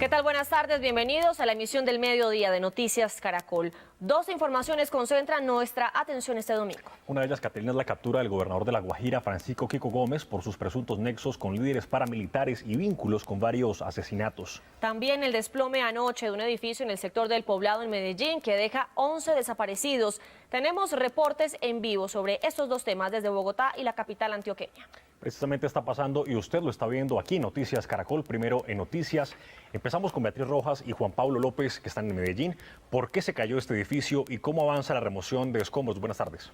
¿Qué tal? Buenas tardes, bienvenidos a la emisión del mediodía de Noticias Caracol. Dos informaciones concentran nuestra atención este domingo. Una de ellas, Caterina, es la captura del gobernador de La Guajira, Francisco Kiko Gómez, por sus presuntos nexos con líderes paramilitares y vínculos con varios asesinatos. También el desplome anoche de un edificio en el sector del Poblado en Medellín que deja 11 desaparecidos. Tenemos reportes en vivo sobre estos dos temas desde Bogotá y la capital antioqueña. Precisamente está pasando y usted lo está viendo aquí en Noticias Caracol. Primero en Noticias, empezamos con Beatriz Rojas y Juan Pablo López, que están en Medellín. ¿Por qué se cayó este edificio y cómo avanza la remoción de escombros? Buenas tardes.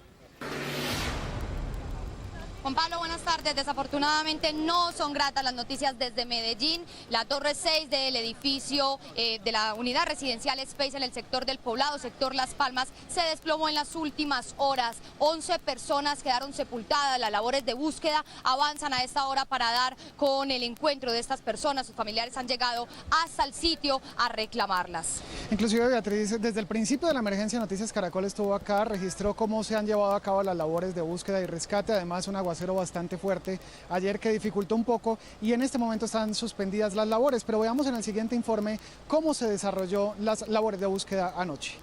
Juan Pablo, buenas tardes. Desafortunadamente no son gratas las noticias desde Medellín. La torre 6 del edificio de la unidad residencial Space en el sector del Poblado, sector Las Palmas, se desplomó en las últimas horas. 11 personas quedaron sepultadas. Las labores de búsqueda avanzan a esta hora para dar con el encuentro de estas personas. Sus familiares han llegado hasta el sitio a reclamarlas. Inclusive, Beatriz, desde el principio de la emergencia Noticias Caracol estuvo acá, registró cómo se han llevado a cabo las labores de búsqueda y rescate, además un aguacero bastante fuerte ayer que dificultó un poco y en este momento están suspendidas las labores, pero veamos en el siguiente informe cómo se desarrolló las labores de búsqueda anoche.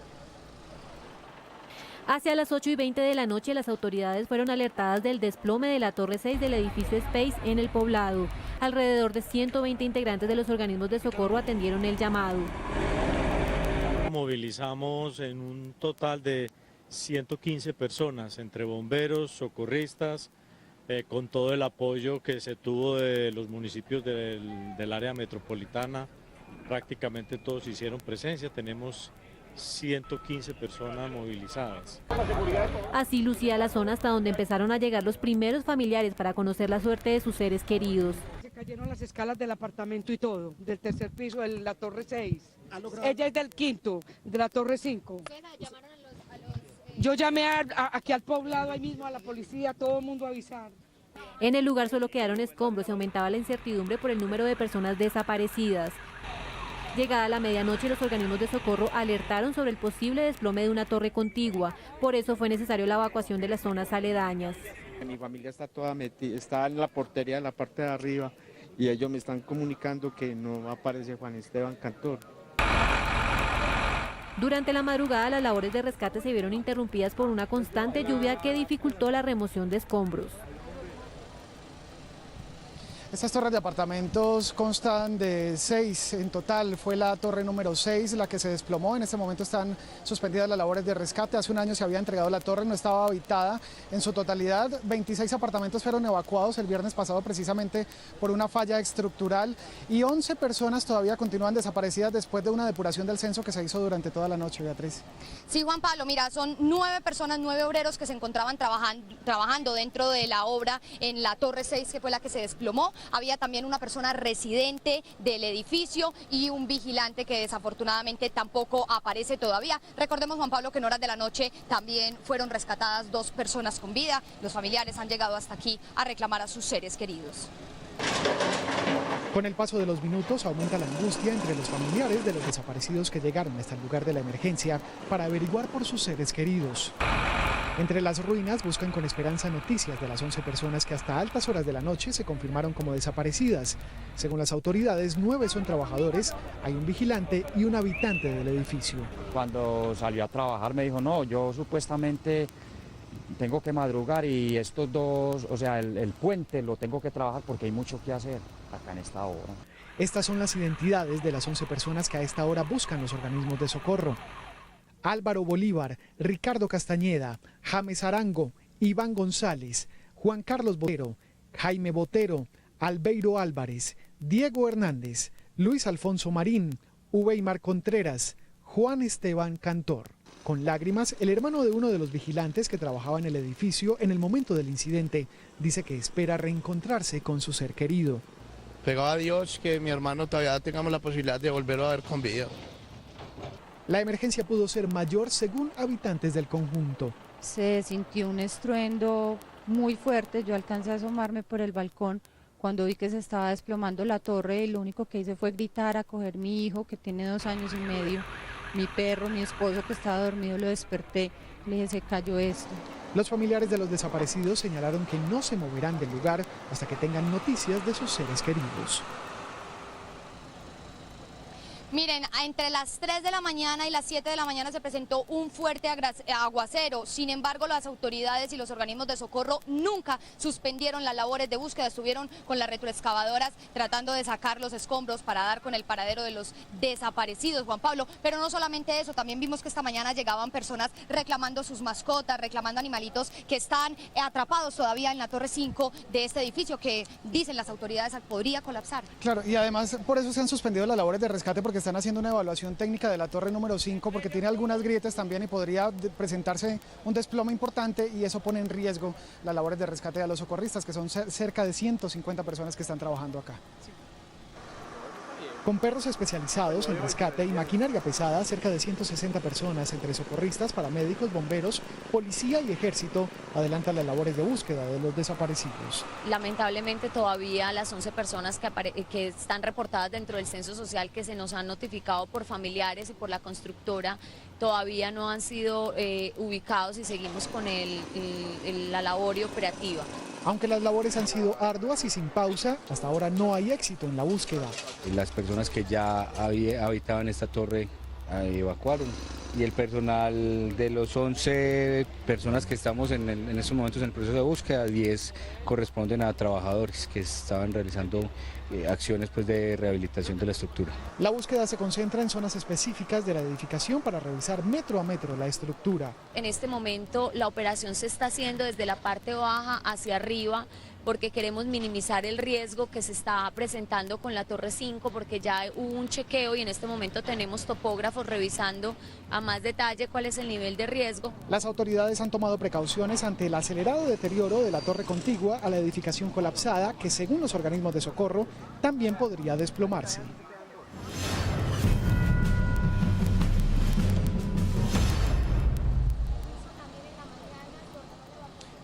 Hacia las 8:20 de la noche, las autoridades fueron alertadas del desplome de la torre 6 del edificio Space en el Poblado. Alrededor de 120 integrantes de los organismos de socorro atendieron el llamado. Movilizamos en un total de 115 personas, entre bomberos, socorristas, con todo el apoyo que se tuvo de los municipios del área metropolitana. Prácticamente todos hicieron presencia, tenemos 115 personas movilizadas. Así lucía la zona hasta donde empezaron a llegar los primeros familiares para conocer la suerte de sus seres queridos. Se cayeron las escalas del apartamento y todo, del tercer piso de la torre 6. Ella es del quinto, de la torre 5. Yo llamé aquí al Poblado, ahí mismo a la policía, a todo el mundo a avisar. En el lugar solo quedaron escombros y aumentaba la incertidumbre por el número de personas desaparecidas. Llegada la medianoche, los organismos de socorro alertaron sobre el posible desplome de una torre contigua. Por eso fue necesario la evacuación de las zonas aledañas. Mi familia está toda metida, está en la portería de la parte de arriba y ellos me están comunicando que no aparece Juan Esteban Cantor. Durante la madrugada, las labores de rescate se vieron interrumpidas por una constante lluvia que dificultó la remoción de escombros. Estas torres de apartamentos constan de 6 en total. Fue la torre número 6 la que se desplomó. En este momento están suspendidas las labores de rescate. Hace un año se había entregado la torre, no estaba habitada en su totalidad. 26 apartamentos fueron evacuados el viernes pasado precisamente por una falla estructural y 11 personas todavía continúan desaparecidas después de una depuración del censo que se hizo durante toda la noche, Beatriz. Sí, Juan Pablo, mira, son 9 personas, 9 obreros que se encontraban trabajando dentro de la obra en la torre 6, que fue la que se desplomó. Había también una persona residente del edificio y un vigilante que desafortunadamente tampoco aparece todavía. Recordemos, Juan Pablo, que en horas de la noche también fueron rescatadas 2 personas con vida. Los familiares han llegado hasta aquí a reclamar a sus seres queridos. Con el paso de los minutos aumenta la angustia entre los familiares de los desaparecidos que llegaron hasta el lugar de la emergencia para averiguar por sus seres queridos. Entre las ruinas buscan con esperanza noticias de las 11 personas que hasta altas horas de la noche se confirmaron como desaparecidas. Según las autoridades, 9 son trabajadores, hay un vigilante y un habitante del edificio. Cuando salió a trabajar me dijo, no, yo supuestamente tengo que madrugar y estos dos, o sea, el puente lo tengo que trabajar porque hay mucho que hacer acá en esta obra. Estas son las identidades de las 11 personas que a esta hora buscan los organismos de socorro. Álvaro Bolívar, Ricardo Castañeda, James Arango, Iván González, Juan Carlos Botero, Jaime Botero, Albeiro Álvarez, Diego Hernández, Luis Alfonso Marín, Uweimar Contreras, Juan Esteban Cantor. Con lágrimas, el hermano de uno de los vigilantes que trabajaba en el edificio en el momento del incidente dice que espera reencontrarse con su ser querido. Pegaba a Dios que mi hermano todavía tengamos la posibilidad de volverlo a ver con vida. La emergencia pudo ser mayor según habitantes del conjunto. Se sintió un estruendo muy fuerte, yo alcancé a asomarme por el balcón cuando vi que se estaba desplomando la torre y lo único que hice fue gritar, a coger mi hijo que tiene 2 años y medio, mi perro, mi esposo que estaba dormido, lo desperté, le dije se cayó esto. Los familiares de los desaparecidos señalaron que no se moverán del lugar hasta que tengan noticias de sus seres queridos. Miren, entre las 3 de la mañana y las 7 de la mañana se presentó un fuerte aguacero. Sin embargo, las autoridades y los organismos de socorro nunca suspendieron las labores de búsqueda. Estuvieron con las retroexcavadoras tratando de sacar los escombros para dar con el paradero de los desaparecidos, Juan Pablo. Pero no solamente eso, también vimos que esta mañana llegaban personas reclamando sus mascotas, reclamando animalitos que están atrapados todavía en la torre 5 de este edificio que dicen las autoridades podría colapsar. Claro, y además por eso se han suspendido las labores de rescate, porque están haciendo una evaluación técnica de la torre número 5, porque tiene algunas grietas también y podría presentarse un desplome importante, y eso pone en riesgo las labores de rescate a los socorristas, que son cerca de 150 personas que están trabajando acá. Con perros especializados en rescate y maquinaria pesada, cerca de 160 personas, entre socorristas, paramédicos, bomberos, policía y ejército, adelantan las labores de búsqueda de los desaparecidos. Lamentablemente todavía las 11 personas que están reportadas dentro del censo social, que se nos han notificado por familiares y por la constructora, todavía no han sido ubicados, y seguimos con la labor operativa. Aunque las labores han sido arduas y sin pausa, hasta ahora no hay éxito en la búsqueda. Las personas que ya habitaban esta torre evacuaron, y el personal de los 11 personas que estamos en estos momentos en el proceso de búsqueda, 10 corresponden a trabajadores que estaban realizando acciones de rehabilitación de la estructura. La búsqueda se concentra en zonas específicas de la edificación para revisar metro a metro la estructura. En este momento la operación se está haciendo desde la parte baja hacia arriba, porque queremos minimizar el riesgo que se está presentando con la torre 5, porque ya hubo un chequeo y en este momento tenemos topógrafos revisando a más detalle cuál es el nivel de riesgo. Las autoridades han tomado precauciones ante el acelerado deterioro de la torre contigua a la edificación colapsada, que según los organismos de socorro también podría desplomarse.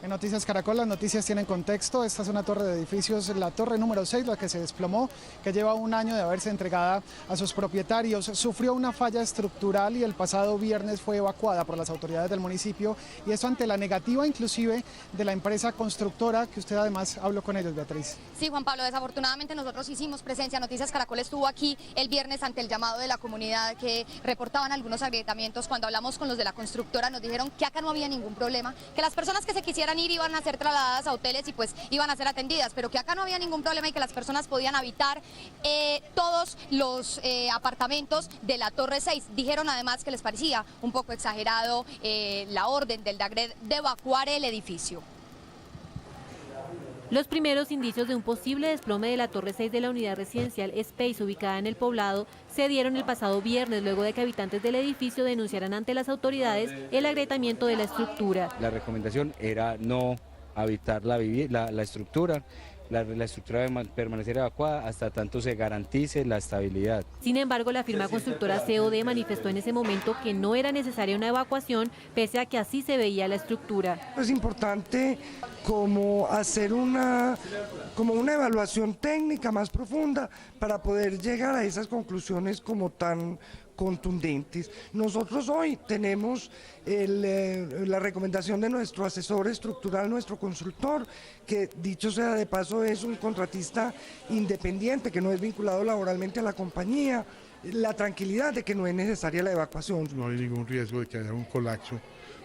En Noticias Caracol, las noticias tienen contexto. Esta es una torre de edificios, la torre número 6, la que se desplomó, que lleva un año de haberse entregada a sus propietarios. Sufrió una falla estructural y el pasado viernes fue evacuada por las autoridades del municipio, y eso ante la negativa inclusive de la empresa constructora, que usted además habló con ellos, Beatriz. Sí, Juan Pablo, desafortunadamente nosotros hicimos presencia. Noticias Caracol estuvo aquí el viernes ante el llamado de la comunidad, que reportaban algunos agrietamientos. Cuando hablamos con los de la constructora nos dijeron que acá no había ningún problema, que las personas que se quisieran ir iban a ser trasladadas a hoteles y pues iban a ser atendidas, pero que acá no había ningún problema y que las personas podían habitar todos los apartamentos de la torre 6. Dijeron además que les parecía un poco exagerado la orden del DAGRED de evacuar el edificio. Los primeros indicios de un posible desplome de la torre 6 de la unidad residencial Space, ubicada en El Poblado, se dieron el pasado viernes, luego de que habitantes del edificio denunciaran ante las autoridades el agrietamiento de la estructura. La recomendación era no habitar la estructura. La estructura debe permanecer evacuada hasta tanto se garantice la estabilidad. Sin embargo, la firma constructora COD manifestó en ese momento que no era necesaria una evacuación, pese a que así se veía la estructura. Es importante como hacer una evaluación técnica más profunda para poder llegar a esas conclusiones como tan contundentes. Nosotros hoy tenemos la recomendación de nuestro asesor estructural, nuestro consultor, que dicho sea de paso es un contratista independiente, que no es vinculado laboralmente a la compañía, la tranquilidad de que no es necesaria la evacuación. No hay ningún riesgo de que haya un colapso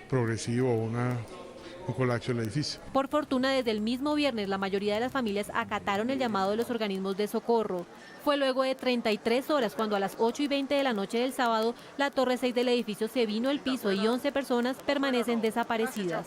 progresivo o un colapso del edificio. Por fortuna, desde el mismo viernes la mayoría de las familias acataron el llamado de los organismos de socorro. Fue luego de 33 horas cuando a las 8:20 de la noche del sábado la torre 6 del edificio se vino al piso y 11 personas permanecen desaparecidas.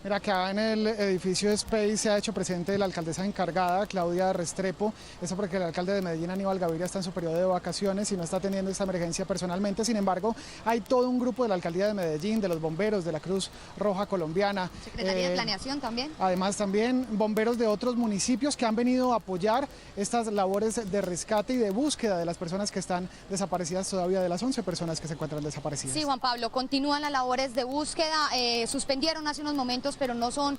Mira, acá en el edificio Space se ha hecho presente la alcaldesa encargada, Claudia Restrepo. Eso porque el alcalde de Medellín, Aníbal Gaviria, está en su periodo de vacaciones y no está atendiendo esta emergencia personalmente. Sin embargo, hay todo un grupo de la alcaldía de Medellín, de los bomberos, de la Cruz Roja Colombiana. Secretaría de Planeación también. Además, también bomberos de otros municipios que han venido a apoyar estas labores de rescate y de búsqueda de las personas que están desaparecidas todavía, de las 11 personas que se encuentran desaparecidas. Sí, Juan Pablo, continúan las labores de búsqueda. Suspendieron hace unos momentos escombros, pero no son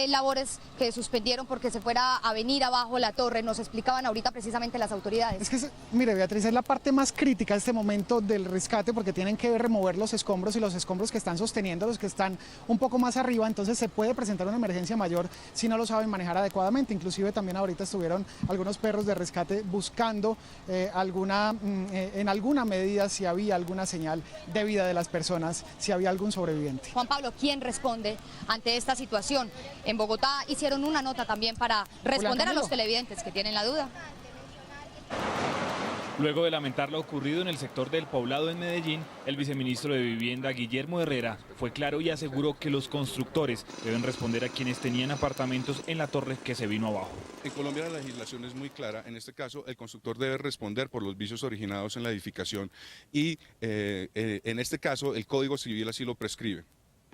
labores que suspendieron porque se fuera a venir abajo la torre, nos explicaban ahorita precisamente las autoridades. Es que, mire Beatriz, es la parte más crítica en este momento del rescate porque tienen que remover los escombros y los escombros que están sosteniendo, los que están un poco más arriba, entonces se puede presentar una emergencia mayor si no lo saben manejar adecuadamente. Inclusive también ahorita estuvieron algunos perros de rescate buscando en alguna medida si había alguna señal de vida de las personas, si había algún sobreviviente. Juan Pablo, ¿quién responde ante esta situación? En Bogotá hicieron una nota también para responder a los televidentes que tienen la duda. Luego de lamentar lo ocurrido en el sector del Poblado en Medellín, el viceministro de Vivienda, Guillermo Herrera, fue claro y aseguró que los constructores deben responder a quienes tenían apartamentos en la torre que se vino abajo. En Colombia la legislación es muy clara. En este caso, el constructor debe responder por los vicios originados en la edificación y en este caso el Código Civil así lo prescribe.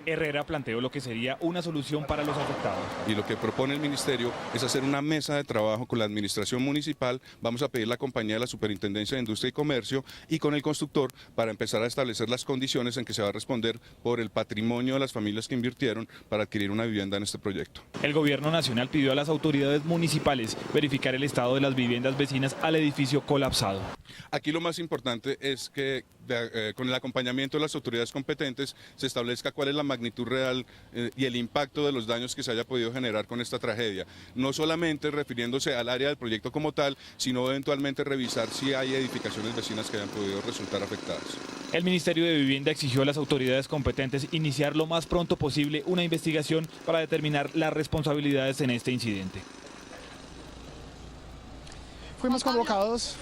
Herrera planteó lo que sería una solución para los afectados. Y lo que propone el ministerio es hacer una mesa de trabajo con la administración municipal. Vamos a pedir la compañía de la Superintendencia de Industria y Comercio y con el constructor para empezar a establecer las condiciones en que se va a responder por el patrimonio de las familias que invirtieron para adquirir una vivienda en este proyecto. El gobierno nacional pidió a las autoridades municipales verificar el estado de las viviendas vecinas al edificio colapsado. Aquí lo más importante es que con el acompañamiento de las autoridades competentes se establezca cuál es la magnitud real y el impacto de los daños que se haya podido generar con esta tragedia. No solamente refiriéndose al área del proyecto como tal, sino eventualmente revisar si hay edificaciones vecinas que hayan podido resultar afectadas. El Ministerio de Vivienda exigió a las autoridades competentes iniciar lo más pronto posible una investigación para determinar las responsabilidades en este incidente. Fuimos convocados,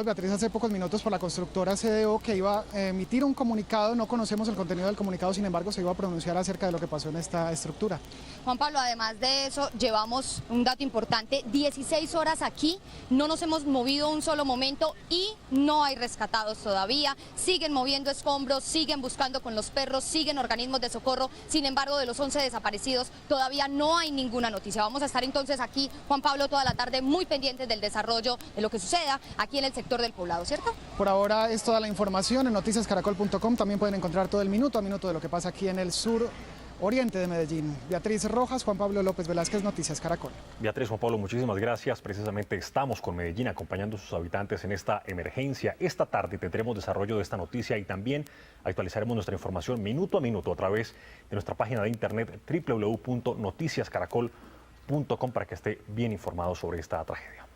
Beatriz, hace pocos minutos por la constructora CDO que iba a emitir un comunicado. No conocemos el contenido del comunicado, sin embargo se iba a pronunciar acerca de lo que pasó en esta estructura. Juan Pablo, además de eso, llevamos un dato importante, 16 horas aquí, no nos hemos movido un solo momento y no hay rescatados todavía. Siguen moviendo escombros, siguen buscando con los perros, siguen organismos de socorro. Sin embargo, de los 11 desaparecidos todavía no hay ninguna noticia. Vamos a estar entonces aquí, Juan Pablo, toda la tarde muy pendientes del desarrollo de lo que suceda aquí en el sector del Poblado, ¿cierto? Por ahora es toda la información en noticiascaracol.com. También pueden encontrar todo el minuto a minuto de lo que pasa aquí en el sur oriente de Medellín. Beatriz Rojas, Juan Pablo López Velázquez, Noticias Caracol. Beatriz, Juan Pablo, muchísimas gracias. Precisamente estamos con Medellín acompañando a sus habitantes en esta emergencia. Esta tarde tendremos desarrollo de esta noticia y también actualizaremos nuestra información minuto a minuto a través de nuestra página de internet www.noticiascaracol.com para que esté bien informado sobre esta tragedia.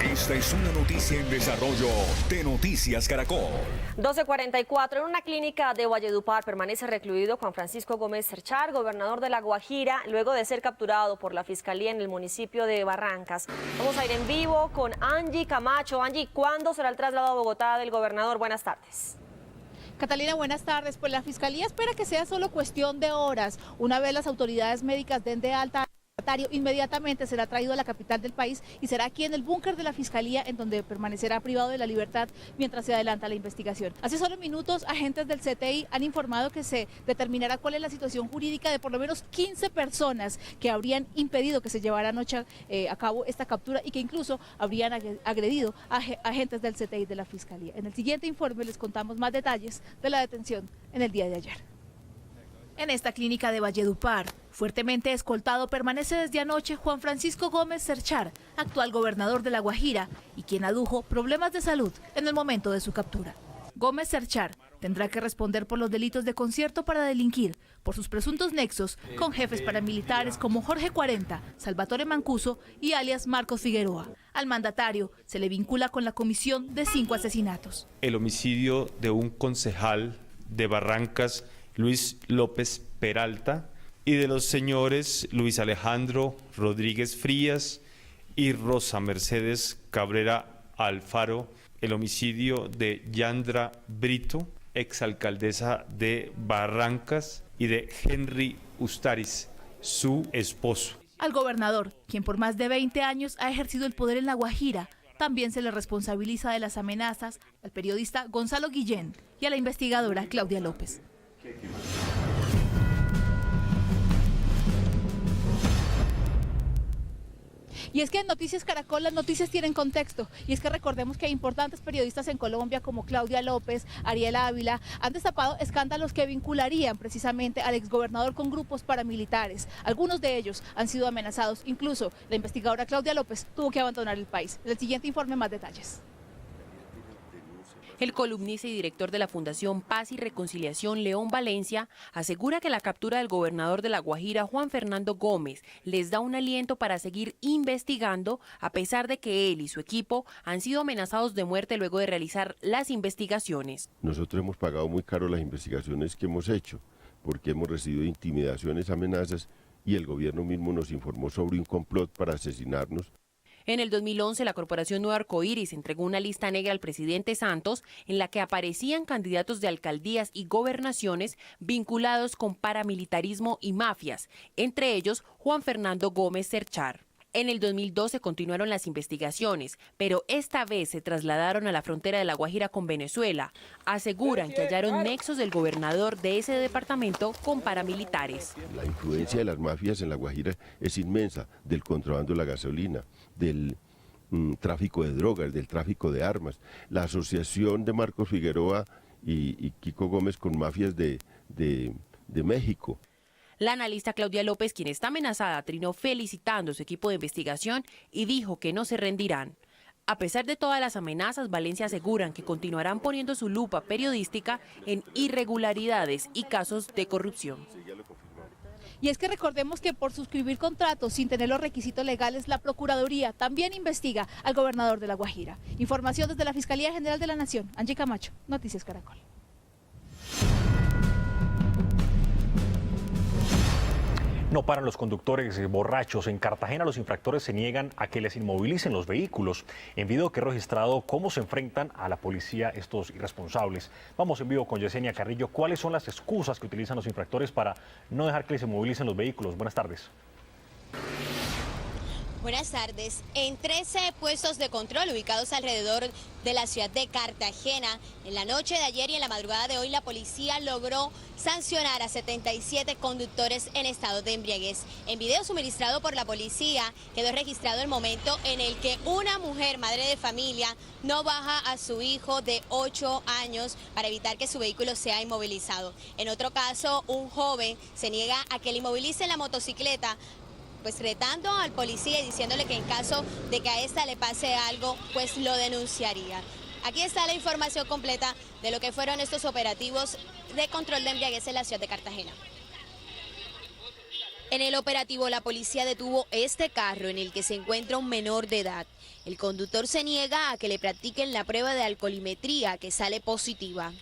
Esta es una noticia en desarrollo de Noticias Caracol. 12:44. En una clínica de Valledupar permanece recluido Juan Francisco Gómez Serchar, gobernador de La Guajira, luego de ser capturado por la Fiscalía en el municipio de Barrancas. Vamos a ir en vivo con Angie Camacho. Angie, ¿cuándo será el traslado a Bogotá del gobernador? Buenas tardes. Catalina, buenas tardes. Pues la Fiscalía espera que sea solo cuestión de horas. Una vez las autoridades médicas den de alta, inmediatamente será traído a la capital del país y será aquí en el búnker de la Fiscalía en donde permanecerá privado de la libertad mientras se adelanta la investigación. Hace solo minutos, agentes del CTI han informado que se determinará cuál es la situación jurídica de por lo menos 15 personas que habrían impedido que se llevara anoche a cabo esta captura y que incluso habrían agredido a agentes del CTI de la Fiscalía. En el siguiente informe les contamos más detalles de la detención en el día de ayer. En esta clínica de Valledupar, fuertemente escoltado, permanece desde anoche Juan Francisco Gómez Serchar, actual gobernador de La Guajira y quien adujo problemas de salud en el momento de su captura. Gómez Serchar tendrá que responder por los delitos de concierto para delinquir, por sus presuntos nexos con jefes paramilitares como Jorge 40, Salvatore Mancuso y alias Marcos Figueroa. Al mandatario se le vincula con la comisión de 5 asesinatos. El homicidio de un concejal de Barrancas, Luis López Peralta, y de los señores Luis Alejandro Rodríguez Frías y Rosa Mercedes Cabrera Alfaro, el homicidio de Yandra Brito, exalcaldesa de Barrancas, y de Henry Ustaris, su esposo. Al gobernador, quien por más de 20 años ha ejercido el poder en La Guajira, también se le responsabiliza de las amenazas al periodista Gonzalo Guillén y a la investigadora Claudia López. Y es que en Noticias Caracol las noticias tienen contexto, y es que recordemos que importantes periodistas en Colombia como Claudia López, Ariel Ávila, han destapado escándalos que vincularían precisamente al exgobernador con grupos paramilitares. Algunos de ellos han sido amenazados, incluso la investigadora Claudia López tuvo que abandonar el país. En el siguiente informe más detalles. El columnista y director de la Fundación Paz y Reconciliación, León Valencia, asegura que la captura del gobernador de La Guajira, Juan Fernando Gómez, les da un aliento para seguir investigando, a pesar de que él y su equipo han sido amenazados de muerte luego de realizar las investigaciones. Nosotros hemos pagado muy caro las investigaciones que hemos hecho, porque hemos recibido intimidaciones, amenazas, y el gobierno mismo nos informó sobre un complot para asesinarnos. En el 2011, la Corporación Nuevo Arcoíris entregó una lista negra al presidente Santos en la que aparecían candidatos de alcaldías y gobernaciones vinculados con paramilitarismo y mafias, entre ellos Juan Fernando Gómez Cerchar. En el 2012 continuaron las investigaciones, pero esta vez se trasladaron a la frontera de La Guajira con Venezuela. Aseguran que hallaron nexos del gobernador de ese departamento con paramilitares. La influencia de las mafias en La Guajira es inmensa, del contrabando de la gasolina, del tráfico de drogas, del tráfico de armas. La asociación de Marcos Figueroa y Kiko Gómez con mafias de México. La analista Claudia López, quien está amenazada, trinó felicitando a su equipo de investigación y dijo que no se rendirán. A pesar de todas las amenazas, Valencia aseguran que continuarán poniendo su lupa periodística en irregularidades y casos de corrupción. Y es que recordemos que por suscribir contratos sin tener los requisitos legales, la Procuraduría también investiga al gobernador de La Guajira. Información desde la Fiscalía General de la Nación. Angie Camacho, Noticias Caracol. No paran los conductores borrachos. En Cartagena los infractores se niegan a que les inmovilicen los vehículos. En video que he registrado cómo se enfrentan a la policía estos irresponsables. Vamos en vivo con Yesenia Carrillo. ¿Cuáles son las excusas que utilizan los infractores para no dejar que les inmovilicen los vehículos? Buenas tardes. Buenas tardes. En 13 puestos de control ubicados alrededor de la ciudad de Cartagena, en la noche de ayer y en la madrugada de hoy, la policía logró sancionar a 77 conductores en estado de embriaguez. En video suministrado por la policía quedó registrado el momento en el que una mujer, madre de familia, no baja a su hijo de 8 años para evitar que su vehículo sea inmovilizado. En otro caso, un joven se niega a que le inmovilicen la motocicleta, pues retando al policía y diciéndole que en caso de que a esta le pase algo, pues lo denunciaría. Aquí está la información completa de lo que fueron estos operativos de control de embriaguez en la ciudad de Cartagena. En el operativo, la policía detuvo este carro en el que se encuentra un menor de edad. El conductor se niega a que le practiquen la prueba de alcoholimetría, que sale positiva.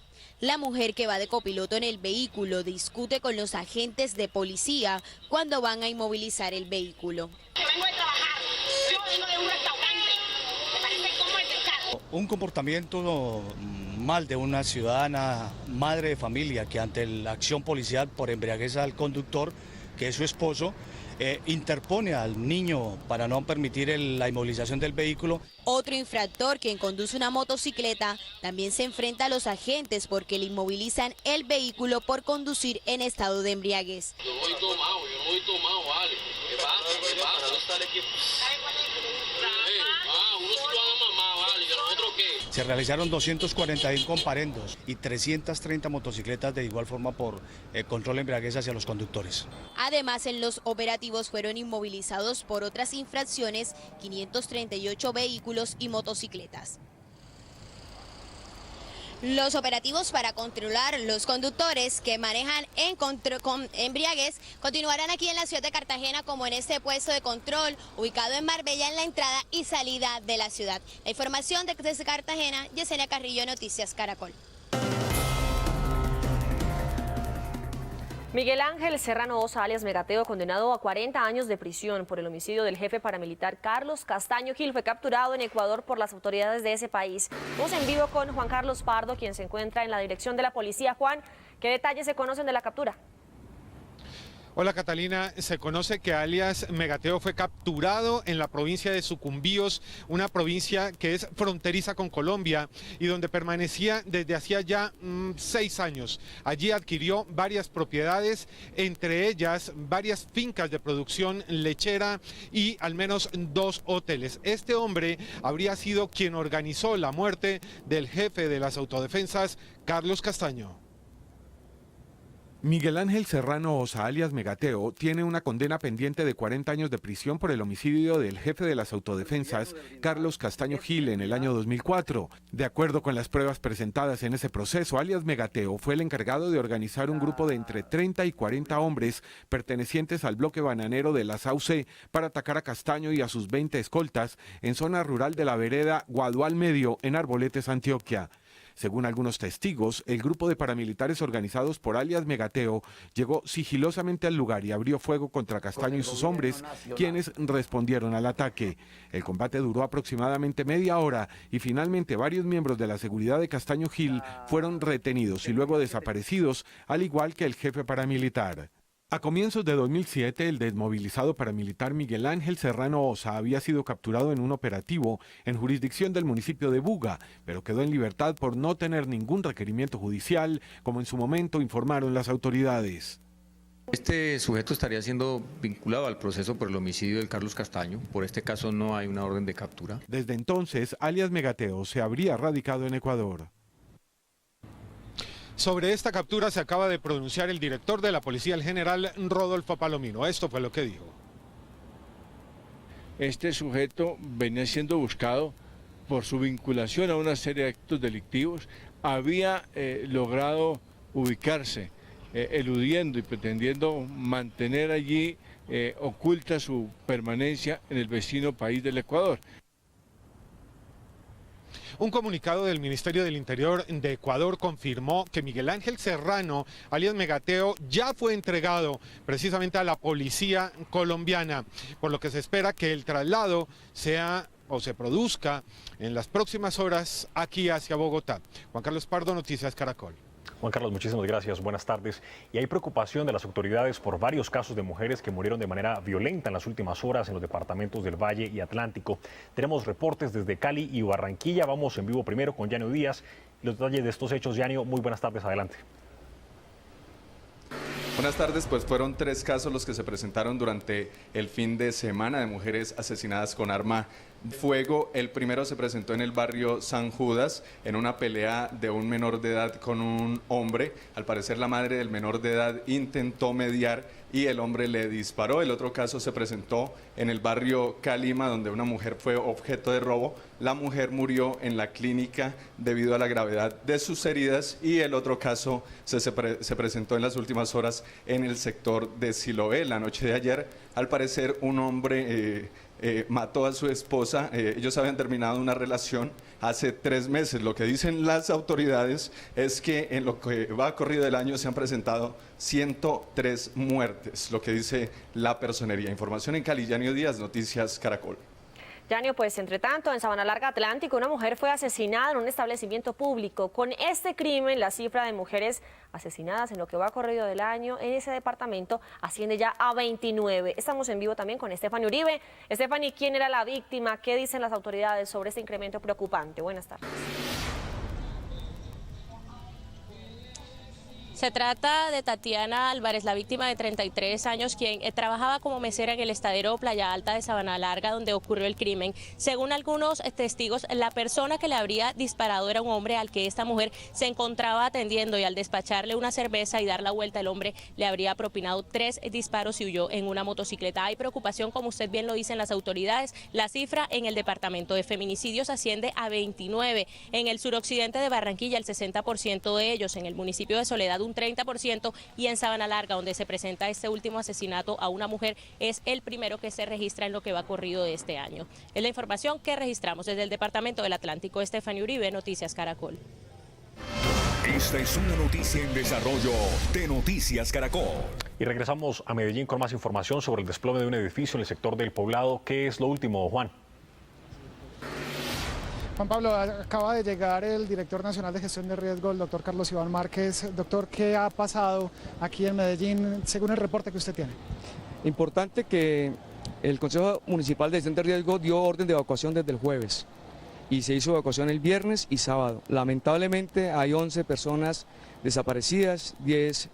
La mujer que va de copiloto en el vehículo discute con los agentes de policía cuando van a inmovilizar el vehículo. Yo vengo de trabajar, yo vengo de un restaurante, me parece como el descargo. Un comportamiento mal de una ciudadana madre de familia que ante la acción policial por embriaguez al conductor, que es su esposo, interpone al niño para no permitir la inmovilización del vehículo. Otro infractor, quien conduce una motocicleta, también se enfrenta a los agentes porque le inmovilizan el vehículo por conducir en estado de embriaguez. Yo no voy tomado, vale. ¿Qué pasa? Uno sí lo haga mamá, vale, ¿y el otro qué? Se realizaron 241 comparendos y 330 motocicletas de igual forma por control de embriaguez hacia los conductores. Además, en los operativos fueron inmovilizados por otras infracciones 538 vehículos y motocicletas. Los operativos para controlar los conductores que manejan con embriaguez continuarán aquí en la ciudad de Cartagena, como en este puesto de control ubicado en Marbella, en la entrada y salida de la ciudad. La información desde Cartagena, Yesenia Carrillo, Noticias Caracol. Miguel Ángel Serrano Osa, alias Megateo, condenado a 40 años de prisión por el homicidio del jefe paramilitar Carlos Castaño Gil, fue capturado en Ecuador por las autoridades de ese país. Vamos en vivo con Juan Carlos Pardo, quien se encuentra en la dirección de la policía. Juan, ¿qué detalles se conocen de la captura? Hola Catalina, se conoce que alias Megateo fue capturado en la provincia de Sucumbíos, una provincia que es fronteriza con Colombia y donde permanecía desde hacía ya 6 años. Allí adquirió varias propiedades, entre ellas varias fincas de producción lechera y al menos 2 hoteles. Este hombre habría sido quien organizó la muerte del jefe de las autodefensas, Carlos Castaño. Miguel Ángel Serrano Osa, alias Megateo, tiene una condena pendiente de 40 años de prisión por el homicidio del jefe de las autodefensas, Carlos Castaño Gil, en el año 2004. De acuerdo con las pruebas presentadas en ese proceso, alias Megateo fue el encargado de organizar un grupo de entre 30 y 40 hombres pertenecientes al bloque bananero de la Sauce para atacar a Castaño y a sus 20 escoltas en zona rural de la vereda Guadual Medio, en Arboletes, Antioquia. Según algunos testigos, el grupo de paramilitares organizados por alias Megateo llegó sigilosamente al lugar y abrió fuego contra Castaño y sus hombres, quienes respondieron al ataque. El combate duró aproximadamente media hora y finalmente varios miembros de la seguridad de Castaño Gil fueron retenidos y luego desaparecidos, al igual que el jefe paramilitar. A comienzos de 2007, el desmovilizado paramilitar Miguel Ángel Serrano Osa había sido capturado en un operativo en jurisdicción del municipio de Buga, pero quedó en libertad por no tener ningún requerimiento judicial, como en su momento informaron las autoridades. Este sujeto estaría siendo vinculado al proceso por el homicidio del Carlos Castaño. Por este caso no hay una orden de captura. Desde entonces, alias Megateo se habría radicado en Ecuador. Sobre esta captura se acaba de pronunciar el director de la Policía, el general Rodolfo Palomino. Esto fue lo que dijo. Este sujeto venía siendo buscado por su vinculación a una serie de actos delictivos. Había logrado ubicarse, eludiendo y pretendiendo mantener allí oculta su permanencia en el vecino país del Ecuador. Un comunicado del Ministerio del Interior de Ecuador confirmó que Miguel Ángel Serrano, alias Megateo, ya fue entregado precisamente a la policía colombiana, por lo que se espera que el traslado sea o se produzca en las próximas horas aquí hacia Bogotá. Juan Carlos Pardo, Noticias Caracol. Juan Carlos, muchísimas gracias, buenas tardes. Y hay preocupación de las autoridades por varios casos de mujeres que murieron de manera violenta en las últimas horas en los departamentos del Valle y Atlántico. Tenemos reportes desde Cali y Barranquilla. Vamos en vivo primero con Yanio Díaz. Los detalles de estos hechos, Yanio, muy buenas tardes, adelante. Buenas tardes, pues fueron 3 casos los que se presentaron durante el fin de semana de mujeres asesinadas con arma de fuego. El primero se presentó en el barrio San Judas, en una pelea de un menor de edad con un hombre. Al parecer la madre del menor de edad intentó mediar y el hombre le disparó. El otro caso se presentó en el barrio Calima, donde una mujer fue objeto de robo. La mujer murió en la clínica debido a la gravedad de sus heridas y el otro caso se presentó en las últimas horas en el sector de Siloé. La noche de ayer, al parecer, un hombre mató a su esposa. Ellos habían terminado una relación hace 3 meses. Lo que dicen las autoridades es que en lo que va corrido del año se han presentado 103 muertes, lo que dice la personería. Información en Cali, Yanio Díaz, Noticias Caracol. Yanio, pues entre tanto, en Sabana Larga Atlántico, una mujer fue asesinada en un establecimiento público. Con este crimen, la cifra de mujeres asesinadas en lo que va corrido del año en ese departamento asciende ya a 29. Estamos en vivo también con Stephanie Uribe. Stephanie, ¿quién era la víctima? ¿Qué dicen las autoridades sobre este incremento preocupante? Buenas tardes. Se trata de Tatiana Álvarez, la víctima de 33 años, quien trabajaba como mesera en el estadero Playa Alta de Sabana Larga, donde ocurrió el crimen. Según algunos testigos, la persona que le habría disparado era un hombre al que esta mujer se encontraba atendiendo y al despacharle una cerveza y dar la vuelta, el hombre le habría propinado 3 disparos y huyó en una motocicleta. Hay preocupación, como usted bien lo dicen las autoridades. La cifra en el departamento de feminicidios asciende a 29. En el suroccidente de Barranquilla, el 60% de ellos, en el municipio de Soledad, un 30%, y en Sabana Larga, donde se presenta este último asesinato a una mujer, es el primero que se registra en lo que va corrido de este año. Es la información que registramos desde el Departamento del Atlántico. Stephanie Uribe, Noticias Caracol. Esta es una noticia en desarrollo de Noticias Caracol. Y regresamos a Medellín con más información sobre el desplome de un edificio en el sector del Poblado. ¿Qué es lo último, Juan? Juan Pablo, acaba de llegar el director nacional de gestión de riesgo, el doctor Carlos Iván Márquez. Doctor, ¿qué ha pasado aquí en Medellín según el reporte que usted tiene? Importante que el Consejo Municipal de Gestión de Riesgo dio orden de evacuación desde el jueves y se hizo evacuación el viernes y sábado. Lamentablemente hay 11 personas desaparecidas, 10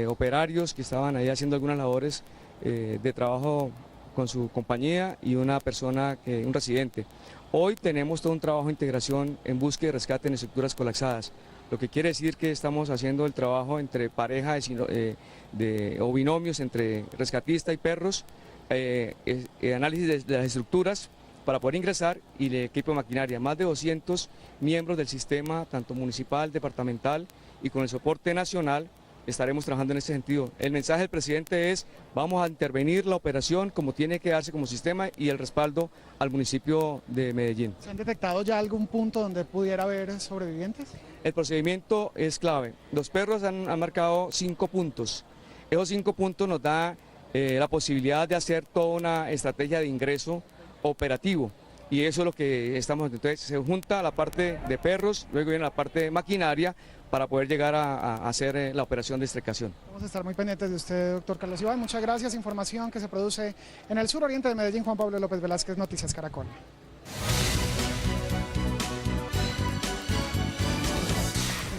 operarios que estaban ahí haciendo algunas labores de trabajo con su compañía y una persona, un residente. Hoy tenemos todo un trabajo de integración en búsqueda y rescate en estructuras colapsadas, lo que quiere decir que estamos haciendo el trabajo entre parejas o binomios entre rescatista y perros, análisis de las estructuras para poder ingresar y el equipo de maquinaria. Más de 200 miembros del sistema, tanto municipal, departamental y con el soporte nacional, estaremos trabajando en ese sentido. El mensaje del presidente es: vamos a intervenir la operación como tiene que darse como sistema y el respaldo al municipio de Medellín. ¿Se han detectado ya algún punto donde pudiera haber sobrevivientes? El procedimiento es clave. Los perros han marcado 5 puntos. Esos 5 puntos nos da la posibilidad de hacer toda una estrategia de ingreso operativo. Y eso es lo que estamos haciendo. Entonces se junta la parte de perros, luego viene la parte de maquinaria para poder llegar a hacer la operación de extricación. Vamos a estar muy pendientes de usted, doctor Carlos Iván. Muchas gracias. Información que se produce en el suroriente de Medellín. Juan Pablo López Velázquez, Noticias Caracol.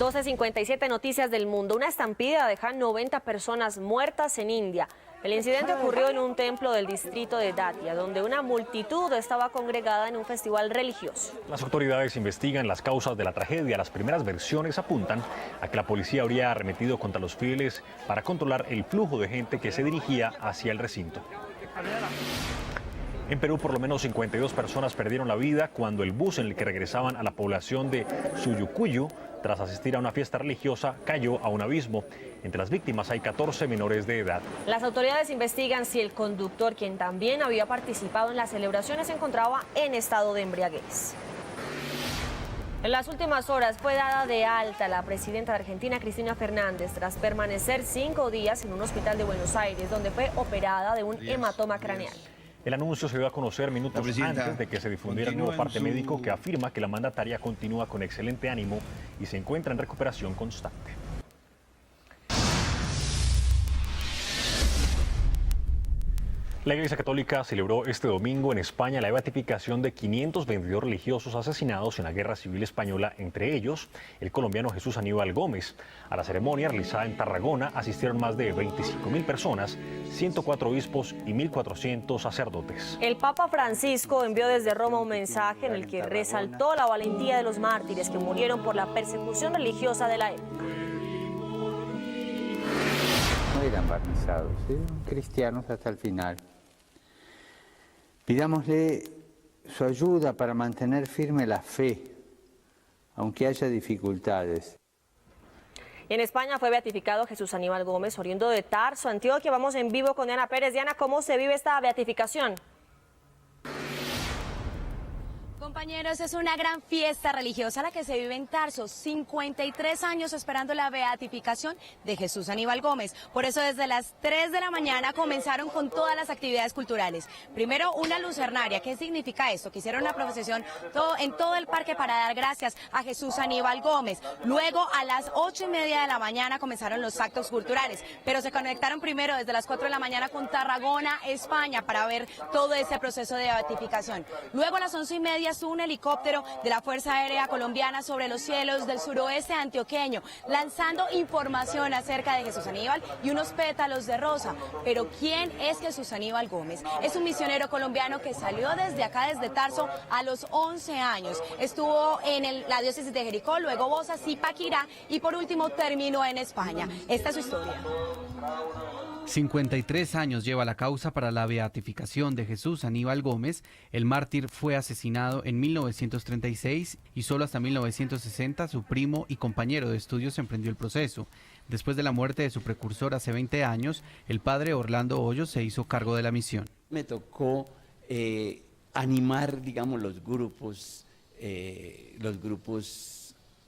...12:57 noticias del mundo. Una estampida deja 90 personas muertas en India. El incidente ocurrió en un templo del distrito de Datia, donde una multitud estaba congregada en un festival religioso. Las autoridades investigan las causas de la tragedia. Las primeras versiones apuntan a que la policía habría arremetido contra los fieles para controlar el flujo de gente que se dirigía hacia el recinto. En Perú, por lo menos 52 personas perdieron la vida cuando el bus en el que regresaban a la población de Suyucuyu, tras asistir a una fiesta religiosa, cayó a un abismo. Entre las víctimas hay 14 menores de edad. Las autoridades investigan si el conductor, quien también había participado en las celebraciones, se encontraba en estado de embriaguez. En las últimas horas fue dada de alta la presidenta de Argentina, Cristina Fernández, tras permanecer 5 días en un hospital de Buenos Aires, donde fue operada de un hematoma craneal. El anuncio se dio a conocer minutos antes de que se difundiera el nuevo parte médico que afirma que la mandataria continúa con excelente ánimo y se encuentra en recuperación constante. La Iglesia Católica celebró este domingo en España la beatificación de 522 religiosos asesinados en la Guerra Civil Española, entre ellos el colombiano Jesús Aníbal Gómez. A la ceremonia realizada en Tarragona asistieron más de 25.000 personas, 104 obispos y 1.400 sacerdotes. El Papa Francisco envió desde Roma un mensaje en el que resaltó la valentía de los mártires que murieron por la persecución religiosa de la época. No eran barnizados, eran cristianos hasta el final. Pidámosle su ayuda para mantener firme la fe, aunque haya dificultades. En España fue beatificado Jesús Aníbal Gómez, oriundo de Tarso, Antioquia. Vamos en vivo con Diana Pérez. Diana, ¿cómo se vive esta beatificación? Compañeros, es una gran fiesta religiosa la que se vive en Tarso. 53 años esperando la beatificación de Jesús Aníbal Gómez. Por eso desde las 3 de la mañana comenzaron con todas las actividades culturales. Primero una lucernaria. ¿Qué significa esto? Que hicieron una procesión en todo el parque para dar gracias a Jesús Aníbal Gómez. Luego a las 8:30 de la mañana comenzaron los actos culturales. Pero se conectaron primero desde las 4 de la mañana con Tarragona, España, para ver todo ese proceso de beatificación. Luego a las 11:30 un helicóptero de la Fuerza Aérea Colombiana sobre los cielos del suroeste antioqueño, lanzando información acerca de Jesús Aníbal y unos pétalos de rosa. Pero ¿quién es Jesús Aníbal Gómez? Es un misionero colombiano que salió desde acá, desde Tarso, a los 11 años. Estuvo en la diócesis de Jericó, luego Bosa, Zipaquirá y por último terminó en España. Esta es su historia. 53 años lleva la causa para la beatificación de Jesús Aníbal Gómez. El mártir fue asesinado en 1936 y solo hasta 1960 su primo y compañero de estudios emprendió el proceso. Después de la muerte de su precursor hace 20 años, el padre Orlando Hoyos se hizo cargo de la misión. Me tocó animar, digamos, los grupos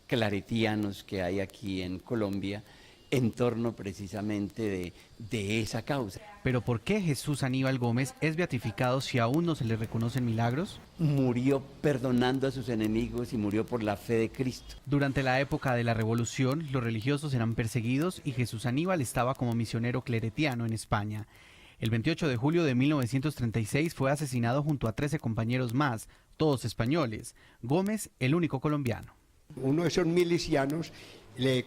claretianos que hay aquí en Colombia, en torno precisamente de esa causa. Pero ¿por qué Jesús Aníbal Gómez es beatificado si aún no se le reconocen milagros? Murió perdonando a sus enemigos y murió por la fe de Cristo. Durante la época de la Revolución, los religiosos eran perseguidos y Jesús Aníbal estaba como misionero cleretiano en España. El 28 de julio de 1936 fue asesinado junto a 13 compañeros más, todos españoles. Gómez, el único colombiano. Uno de esos milicianos,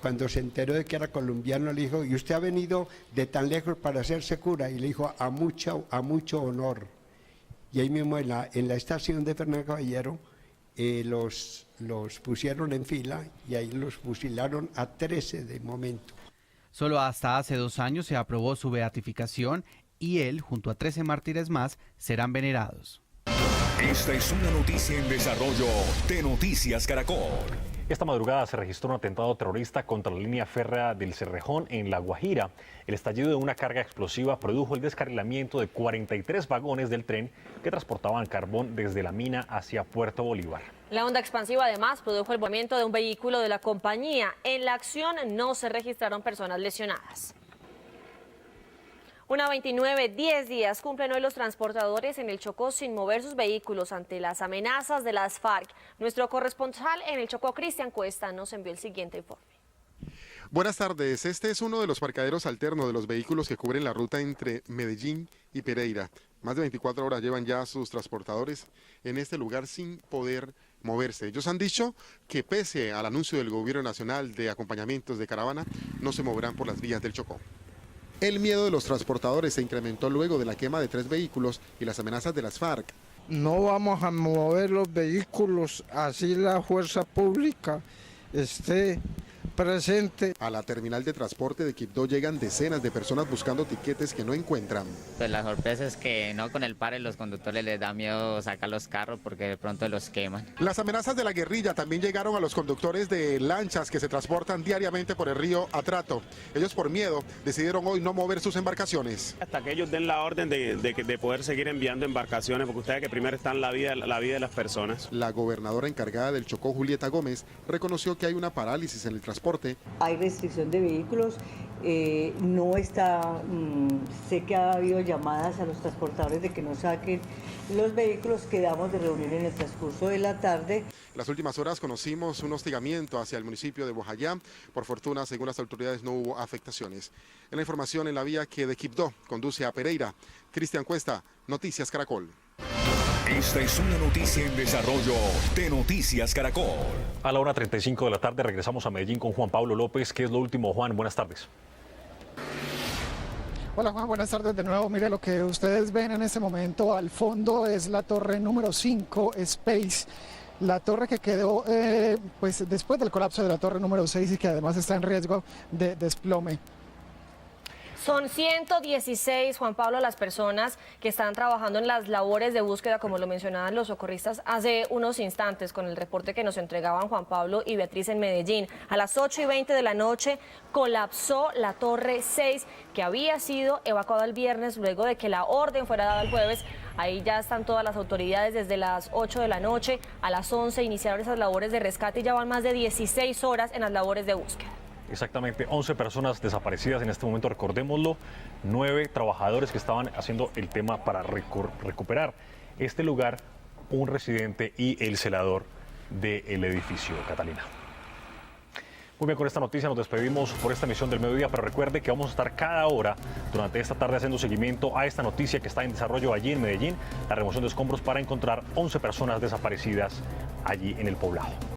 cuando se enteró de que era colombiano, le dijo: ¿y usted ha venido de tan lejos para hacerse cura? Y le dijo: a mucho honor. Y ahí mismo en la estación de Fernando Caballero los pusieron en fila y ahí los fusilaron a 13 de momento. Solo hasta hace 2 años se aprobó su beatificación y él, junto a 13 mártires más, serán venerados. Esta es una noticia en desarrollo de Noticias Caracol. Esta madrugada se registró un atentado terrorista contra la línea férrea del Cerrejón en La Guajira. El estallido de una carga explosiva produjo el descarrilamiento de 43 vagones del tren que transportaban carbón desde la mina hacia Puerto Bolívar. La onda expansiva además produjo el volamiento de un vehículo de la compañía. En la acción no se registraron personas lesionadas. 1:29, 10 días cumplen hoy los transportadores en el Chocó sin mover sus vehículos ante las amenazas de las FARC. Nuestro corresponsal en el Chocó, Cristian Cuesta, nos envió el siguiente informe. Buenas tardes, este es uno de los parqueaderos alternos de los vehículos que cubren la ruta entre Medellín y Pereira. Más de 24 horas llevan ya sus transportadores en este lugar sin poder moverse. Ellos han dicho que pese al anuncio del gobierno nacional de acompañamientos de caravana, no se moverán por las vías del Chocó. El miedo de los transportadores se incrementó luego de la quema de 3 vehículos y las amenazas de las FARC. No vamos a mover los vehículos, así la fuerza pública esté presente. A la terminal de transporte de Quibdó llegan decenas de personas buscando tiquetes que no encuentran. Pues la sorpresa es que no, con el pare los conductores les da miedo sacar los carros porque de pronto los queman. Las amenazas de la guerrilla también llegaron a los conductores de lanchas que se transportan diariamente por el río Atrato. Ellos por miedo decidieron hoy no mover sus embarcaciones. Hasta que ellos den la orden de poder seguir enviando embarcaciones, porque ustedes que primero están la vida de las personas. La gobernadora encargada del Chocó, Julieta Gómez, reconoció que hay una parálisis en el transporte. Hay restricción de vehículos, no está, sé que ha habido llamadas a los transportadores de que no saquen los vehículos, quedamos de reunir en el transcurso de la tarde. Las últimas horas conocimos un hostigamiento hacia el municipio de Bojayá. Por fortuna, según las autoridades, no hubo afectaciones. En la información en la vía que de Quibdó conduce a Pereira, Cristian Cuesta, Noticias Caracol. Esta es una noticia en desarrollo de Noticias Caracol. A la 1:35 de la tarde regresamos a Medellín con Juan Pablo López. ¿Qué es lo último, Juan? Buenas tardes. Hola Juan, buenas tardes de nuevo. Mire, lo que ustedes ven en este momento al fondo es la torre número 5 Space. La torre que quedó pues después del colapso de la torre número 6 y que además está en riesgo de desplome. Son 116, Juan Pablo, las personas que están trabajando en las labores de búsqueda, como lo mencionaban los socorristas hace unos instantes con el reporte que nos entregaban Juan Pablo y Beatriz en Medellín. A las 8:20 de la noche colapsó la torre 6, que había sido evacuada el viernes luego de que la orden fuera dada el jueves. Ahí ya están todas las autoridades desde las 8 de la noche. A las 11 iniciaron esas labores de rescate y ya van más de 16 horas en las labores de búsqueda. Exactamente, 11 personas desaparecidas en este momento, recordémoslo, 9 trabajadores que estaban haciendo el tema para recuperar este lugar, un residente y el celador del edificio, Catalina. Muy bien, con esta noticia nos despedimos por esta emisión del mediodía, pero recuerde que vamos a estar cada hora durante esta tarde haciendo seguimiento a esta noticia que está en desarrollo allí en Medellín, la remoción de escombros para encontrar 11 personas desaparecidas allí en el poblado.